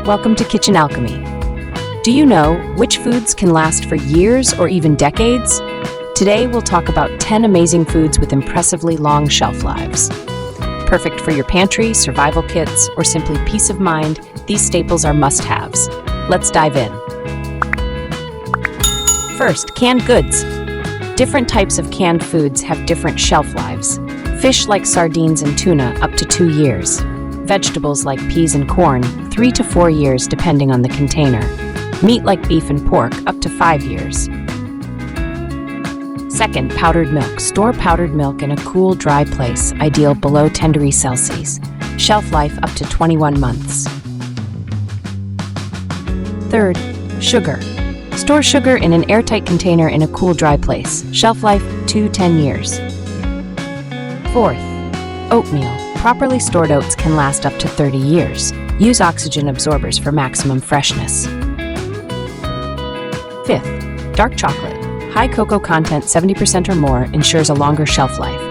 Welcome to Kitchen Alchemy. Do you know which foods can last for years or even decades? Today we'll talk about 10 amazing foods with impressively long shelf lives. Perfect for your pantry, survival kits, or simply peace of mind, these staples are must-haves. Let's dive in. First, canned goods. Different types of canned foods have different shelf lives. Fish like sardines and tuna, up to 2 years. Vegetables like peas and corn, 3 to 4 years depending on the container. Meat like beef and pork, up to 5 years. Second, powdered milk. Store powdered milk in a cool, dry place, ideal below 10 degrees Celsius. Shelf life up to 21 months. Third, sugar. Store sugar in an airtight container in a cool, dry place. Shelf life 2 to 10 years. Fourth, oatmeal. Properly stored oats can last up to 30 years. Use oxygen absorbers for maximum freshness. Fifth, dark chocolate. High cocoa content, 70% or more, ensures a longer shelf life.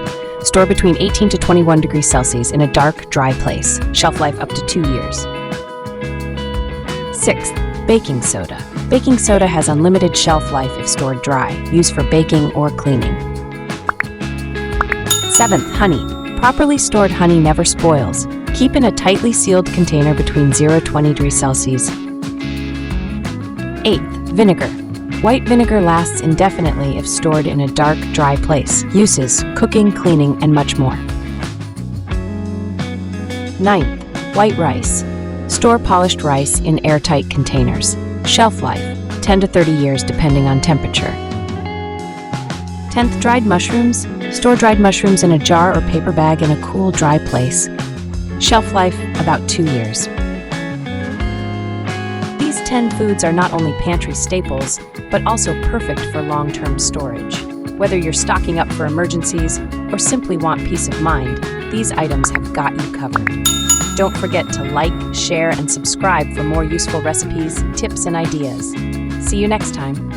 Store between 18 to 21 degrees Celsius in a dark, dry place. Shelf life up to 2 years. Sixth, baking soda. Baking soda has unlimited shelf life if stored dry. Used for baking or cleaning. Seventh, honey. Properly stored honey never spoils. Keep in a tightly sealed container between 0 to 20 degrees Celsius. Eighth, vinegar. White vinegar lasts indefinitely if stored in a dark, dry place. Uses: cooking, cleaning, and much more. Ninth, white rice. Store polished rice in airtight containers. Shelf life, 10 to 30 years depending on temperature. 10th, dried mushrooms. Store dried mushrooms in a jar or paper bag in a cool, dry place. Shelf life, about 2 years. These 10 foods are not only pantry staples, but also perfect for long-term storage. Whether you're stocking up for emergencies or simply want peace of mind, these items have got you covered. Don't forget to like, share, and subscribe for more useful recipes, tips, and ideas. See you next time.